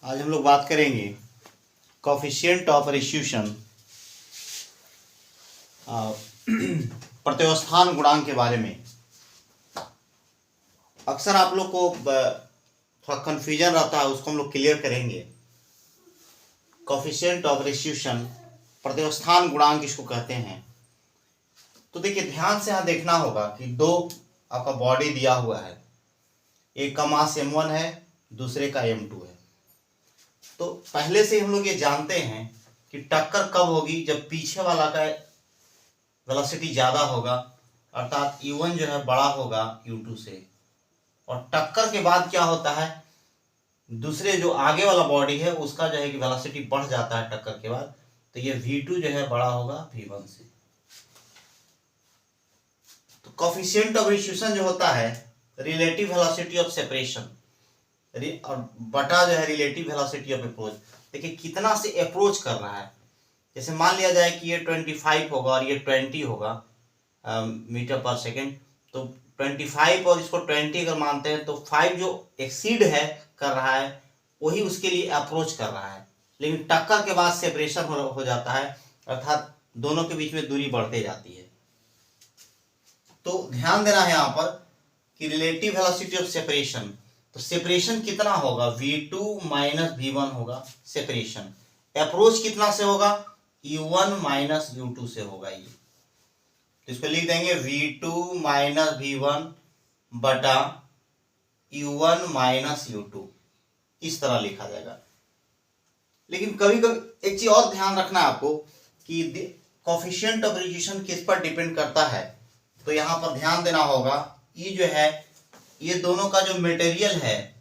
आज हम लोग बात करेंगे कोफिशिएंट ऑफ रेस्टिट्यूशन प्रत्यास्थान गुणांक के बारे में। अक्सर आप लोग को थोड़ा कन्फ्यूजन रहता है, उसको हम लोग क्लियर करेंगे। कोफिशिएंट ऑफ रेस्टिट्यूशन प्रत्यास्थान गुणांक इसको कहते हैं। तो देखिए ध्यान से यहाँ देखना होगा कि दो आपका बॉडी दिया हुआ है, एक का मास m1 है, दूसरे का m2 है। तो पहले से हम लोग ये जानते हैं कि टक्कर कब होगी, जब पीछे वाला का वेलोसिटी ज़्यादा होगा, अर्थात u1 जो है बड़ा होगा u2 से। और टक्कर के बाद क्या होता है, दूसरे जो आगे वाला बॉडी है उसका जो है कि वेलोसिटी बढ़ जाता है टक्कर के बाद, तो ये v2 जो है बड़ा होगा v1 से। तो कोफिशिएंट ऑफ रेस्टिट्यूशन जो होता है रिलेटिव वेलोसिटी ऑफ सेपरेशन और बटा जो है रिलेटिव वेलोसिटी ऑफ अप्रोच। देखिए कितना से अप्रोच कर रहा है। जैसे मान लिया जाए कि ये 25 होगा और ये 20 होगा मीटर पर सेकेंड, तो 25 और इसको 20 अगर मानते हैं तो 5 जो एक्सीड है कर रहा है वही उसके लिए अप्रोच कर रहा है, लेकिन टक्कर के बाद सेपरेशन हो जाता है, अर्थात दोनों के बीच में दूरी बढ़ते जाती है। तो ध्यान देना है यहाँ पर कि रिलेटिव वेलोसिटी ऑफ सेपरेशन, तो सेपरेशन कितना होगा, v2 माइनस v1 होगा सेपरेशन। अप्रोच कितना से होगा, u1 माइनस u2 से होगा। ये तो इसको लिख देंगे v2 माइनस v1 बटा u1 माइनस u2, इस तरह लिखा जाएगा। लेकिन कभी कभी एक चीज और ध्यान रखना है आपको कि कोफिशिएंट ऑफ रेस्टिट्यूशन किस पर डिपेंड करता है। तो यहाँ पर ध्यान देना होगा, ये जो है ये दोनों का जो मटेरियल है,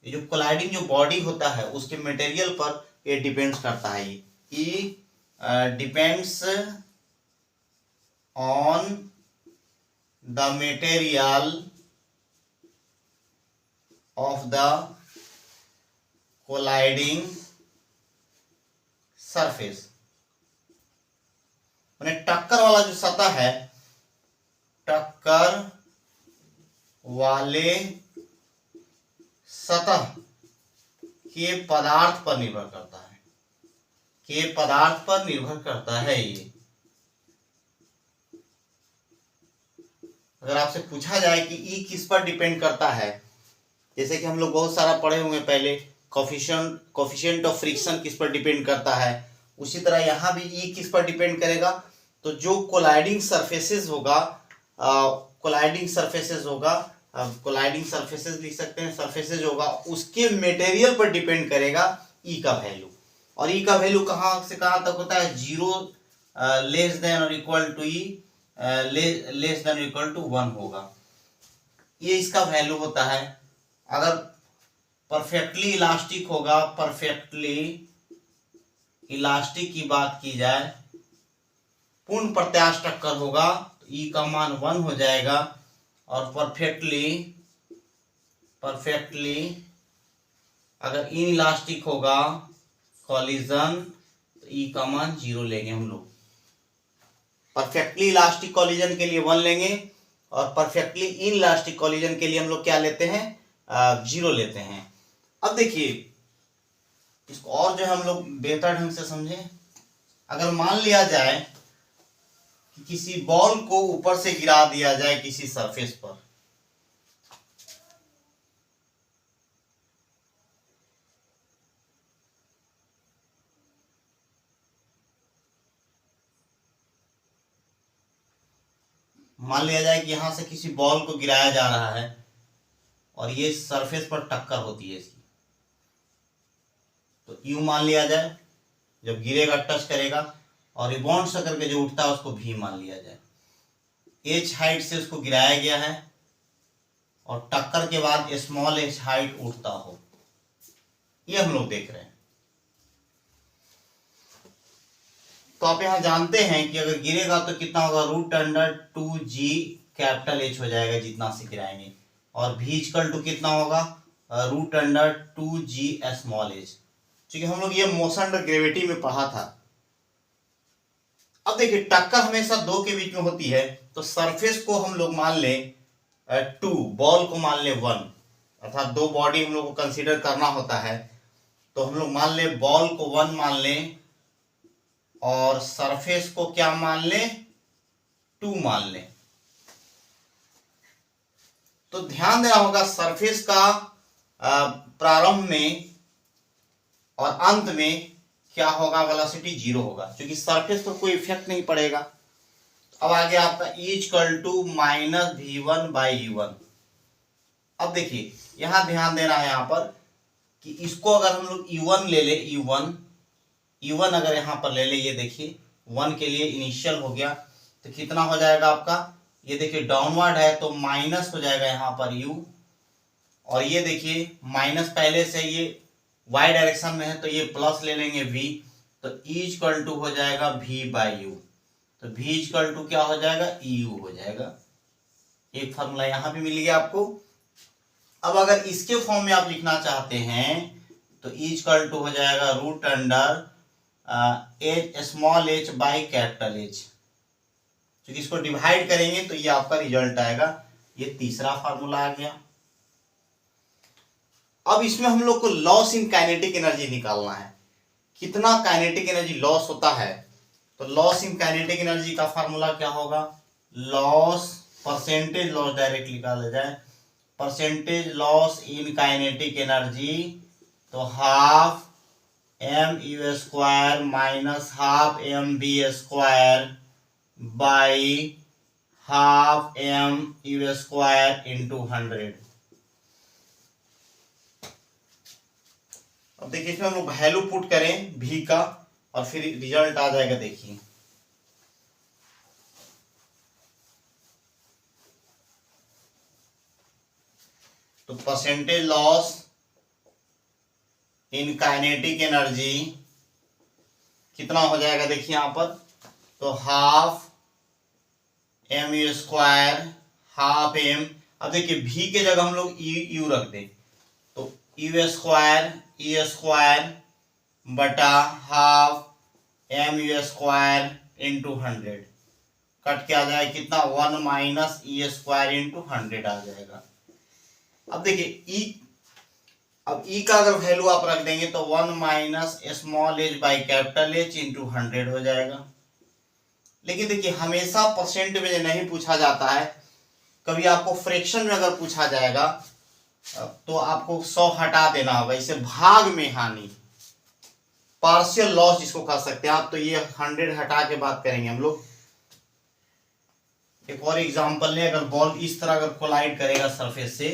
ये जो कोलाइडिंग जो बॉडी होता है उसके मटेरियल पर ये डिपेंड्स करता है। ये depends on the material of the colliding surface. मैंने टक्कर वाला जो सतह है, टक्कर वाले सतह के पदार्थ पर निर्भर करता है, के पदार्थ पर निर्भर करता है। ये अगर आपसे पूछा जाए कि ई किस पर डिपेंड करता है, जैसे कि हम लोग बहुत सारा पढ़े हुए पहले, कोफिशिएंट ऑफ फ्रिक्शन किस पर डिपेंड करता है, उसी तरह यहाँ भी ई किस पर डिपेंड करेगा। तो जो कोलाइडिंग सरफेसेस होगा, कोलाइडिंग सरफेसेस लिख सकते हैं, सरफेसेस होगा उसके मटेरियल पर डिपेंड करेगा ई का वैल्यू। और ई का वैल्यू कहाँ से कहाँ तक होता है, 0 लेस देन और equal to e less than equal to 1 होगा। ये इसका वैल्यू होता है। अगर परफेक्टली इलास्टिक होगा, परफेक्टली इलास्टिक की बात की जाए, पूर्ण प्रत्यास्थ टक्कर होगा तो ई का मान 1 हो जाएगा। और परफेक्टली अगर इनइलास्टिक होगा, कॉलिजन, तो ई का मान 0 लेंगे हम लोग। परफेक्टली इलास्टिक कॉलिजन के लिए 1 लेंगे और परफेक्टली इनइलास्टिक कॉलिजन के लिए हम लोग क्या लेते हैं, 0 लेते हैं। अब देखिए इसको और जो है हम लोग बेहतर ढंग से समझें। अगर मान लिया जाए कि किसी बॉल को ऊपर से गिरा दिया जाए किसी सरफेस पर, मान लिया जाए कि यहां से किसी बॉल को गिराया जा रहा है और ये सरफेस पर टक्कर होती है इसकी, तो यू मान लिया जाए, जब गिरेगा टच करेगा, और रिबाउंड से करके जो उठता है उसको भी मान लिया जाए। एच हाइट से उसको गिराया गया है और टक्कर के बाद स्मॉल एच हाइट उठता हो, ये हम लोग देख रहे हैं। तो आप यहां जानते हैं कि अगर गिरेगा तो कितना होगा, √2g कैपिटल H हो जाएगा जितना से गिराएंगे, और v इक्वल टू कितना होगा, √2g स्मॉल h, क्योंकि हम लोग ये मोशन अंडर ग्रेविटी में पढ़ा था। अब देखिए टक्कर हमेशा दो के बीच में होती है, तो सरफेस को हम लोग मान लें 2, बॉल को मान लें 1, अर्थात दो बॉडी हम लोग को कंसीडर करना होता है। तो हम लोग मान ले बॉल को 1 मान लें और सरफेस को क्या मान लें, 2 मान लें। तो ध्यान देना होगा सरफेस का प्रारंभ में और अंत में क्या होगा, वेलोसिटी 0 होगा, क्योंकि सरफेस पर कोई इफेक्ट नहीं पड़ेगा। अब आगे आपका E = -v1/u1। अब देखिए यहां ध्यान देना है यहाँ पर कि इसको अगर हम लोग U1 ले ले, U1 अगर यहाँ पर ले ले, ये देखिए 1 के लिए इनिशियल हो गया, तो कितना हो जाएगा आपका, ये देखिए डाउनवर्ड है तो माइनस हो जाएगा यहाँ पर u, और ये देखिए माइनस पहले से ये y डायरेक्शन में है तो ये प्लस ले लेंगे v, तो E हो जाएगा v/u, तो v क्या हो जाएगा, eu हो जाएगा। एक फॉर्मूला यहाँ भी मिल गया आपको। अब अगर इसके फॉर्म में आप लिखना चाहते हैं तो E हो जाएगा √h/H, क्योंकि इसको डिवाइड करेंगे तो ये आपका रिजल्ट आएगा। ये तीसरा फार्मूला आ गया। अब इसमें हम लोग को लॉस इन काइनेटिक एनर्जी निकालना है, कितना काइनेटिक एनर्जी लॉस होता है। तो लॉस इन काइनेटिक एनर्जी का फार्मूला क्या होगा, लॉस परसेंटेज लॉस डायरेक्ट निकाला जाए, percentage loss in kinetic energy, तो ½ mu² -½ mv² by ½ mu² into 100। अब देखिए इसमें हम लोग वैल्यू पुट करें v का और फिर रिजल्ट आ जाएगा। देखिए तो percentage loss in kinetic energy कितना हो जाएगा, देखिए यहां पर, तो ½ mu², ½ m। अब देखिए v के जगह हम लोग u रख दें, तो e² बटा ½ mu² इंटू 100, कट के आ जाएगा कितना, 1 - e² इंटू 100 आ जाएगा। अब देखिए e, अब e का अगर वैल्यू आप रख देंगे तो 1 - small h by capital H into 100 हो जाएगा। लेकिन देखिए हमेशा परसेंट में नहीं पूछा जाता है, कभी आपको फ्रैक्शन में अगर पूछा जाएगा तो आपको 100 हटा देना होगा। इसे भाग में हानि, पार्शियल लॉस जिसको कह सकते हैं आप, तो ये 100 हटा के बात करेंगे हम लोग। एक और एग्जांपल लें, अगर बॉल इस तरह अगर कोलाइड करेगा सरफेस से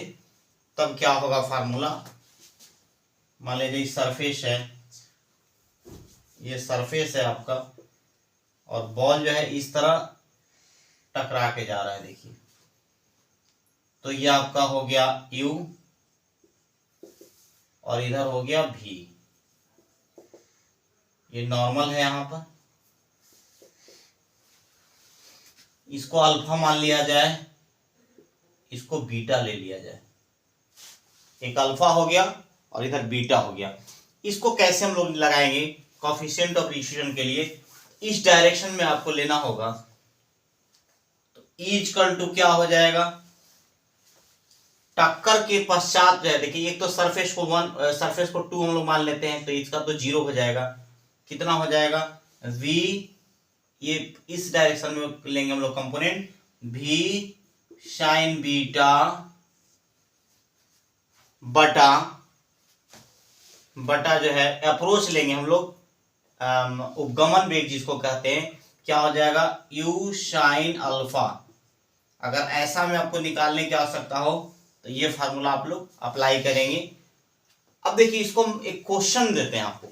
तब क्या होगा फार्मूला। मान लीजिए सरफेस है, ये सरफेस है आपका, और बॉल जो है इस तरह टकरा के जा रहा है, देखिए, तो ये आपका हो गया u और इधर हो गया v। ये नॉर्मल है, यहां पर इसको अल्फा मान लिया जाए, इसको बीटा ले लिया जाए, एक अल्फा हो गया और इधर बीटा हो गया। इसको कैसे हम लोग लगाएंगे कोएफिशिएंट ऑफ डिस्ट्रीब्यूशन के लिए, इस डायरेक्शन में आपको लेना होगा। तो E क्या हो जाएगा, टक्कर के पश्चात जो है, देखिए एक तो सरफेस को 1, सरफेस को 2 हम लोग मान लेते हैं, तो इसका तो 0 हो जाएगा। कितना हो जाएगा v, ये इस डायरेक्शन में लेंगे हम लोग कंपोनेंट, v sin बीटा बटा जो है अप्रोच लेंगे हम लोग, उपगमन वेग जिसको कहते हैं, क्या हो जाएगा u sin अल्फा। अगर ऐसा में आपको निकालने की आवश्यकता हो तो ये फार्मूला आप लोग अप्लाई करेंगे। अब देखिए इसको हम एक क्वेश्चन देते हैं आपको,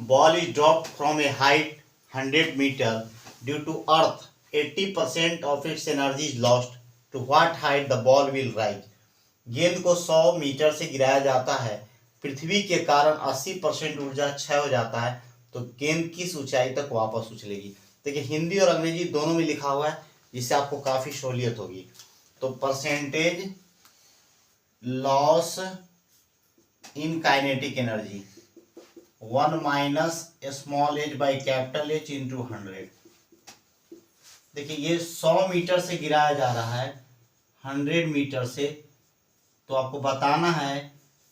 ball is dropped from a height 100 metre due to earth, 80% of its energy is lost, to what height the ball will rise. गेंद को 100 मीटर से गिराया जाता है, पृथ्वी के कारण 80% ऊर्जा क्षय हो जाता है, तो गेंद किस ऊंचाई तक वापस उछलेगी। देखिए हिंदी और अंग्रेजी दोनों में लिखा हुआ है, जिससे आपको काफी सहूलियत होगी। तो percentage loss in kinetic energy 1 - small h by capital H into 100। देखिए ये 100 मीटर से गिराया जा रहा है, 100 मीटर से, तो आपको बताना है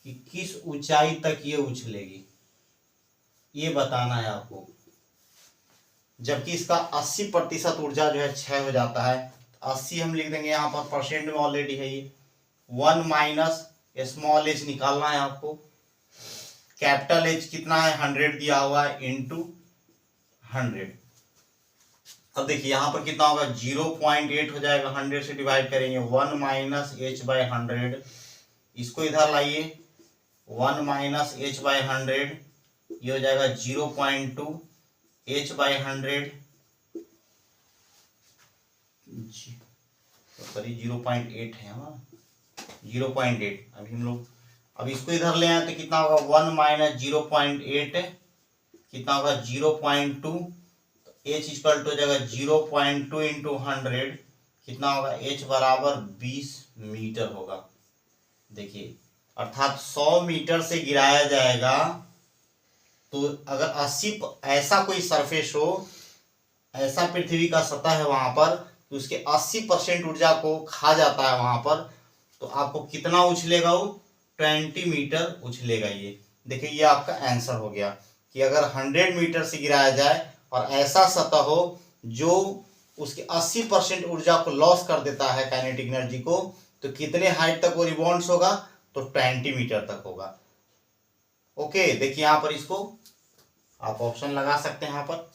कि किस ऊंचाई तक ये उछलेगी, ये बताना है आपको। जबकि इसका 80% ऊर्जा जो है क्षय हो जाता है। 80 हम लिख देंगे यहाँ पर, परसेंट में ऑलरेडी है ये। 1 माइनस स्मॉल एच निकालना है आपको। कैपिटल एच कितना है, 100 दिया हुआ है, इंटू 100। अब देखिए यहाँ पर कितना होगा, 0.8 हो जाएगा, 100 से डिवाइड करेंगे, 1 माइनस एच बाई 100। इसको इधर लाइए, 1 माइनस एच बाई 100, ये हो जाएगा 0.2 एच बाई 100, सॉरी 0.8 है हमारा, 0.8। अभी हम लोग अब इसको इधर ले आए तो कितना होगा, 1 माइनस 0.8 कितना होगा, 0.2। तो एच इक्वल टू हो जाएगा 0.2 इंटू 100, कितना होगा, एच बराबर 20 मीटर होगा। देखिए अर्थात 100 मीटर से गिराया जाएगा। तो अगर 80 ऐसा कोई सरफेस हो, ऐसा पृथ्वी का सतह है वहां पर, तो उसके 80% ऊर्जा को खा जाता है वहां पर, तो आपको कितना उछलेगा, वो 20 मीटर उछलेगा। ये देखिए ये आपका आंसर हो गया कि अगर 100 मीटर से गिराया जाए और ऐसा सतह हो जो उसके 80% ऊर्जा को लॉस कर देता है, काइनेटिक एनर्जी को, तो कितने हाइट तक वो रिबाउंड्स होगा, तो 20 मीटर तक होगा। ओके, देखिए यहाँ पर इसको आप ऑप्शन लगा सकते हैं यहाँ पर।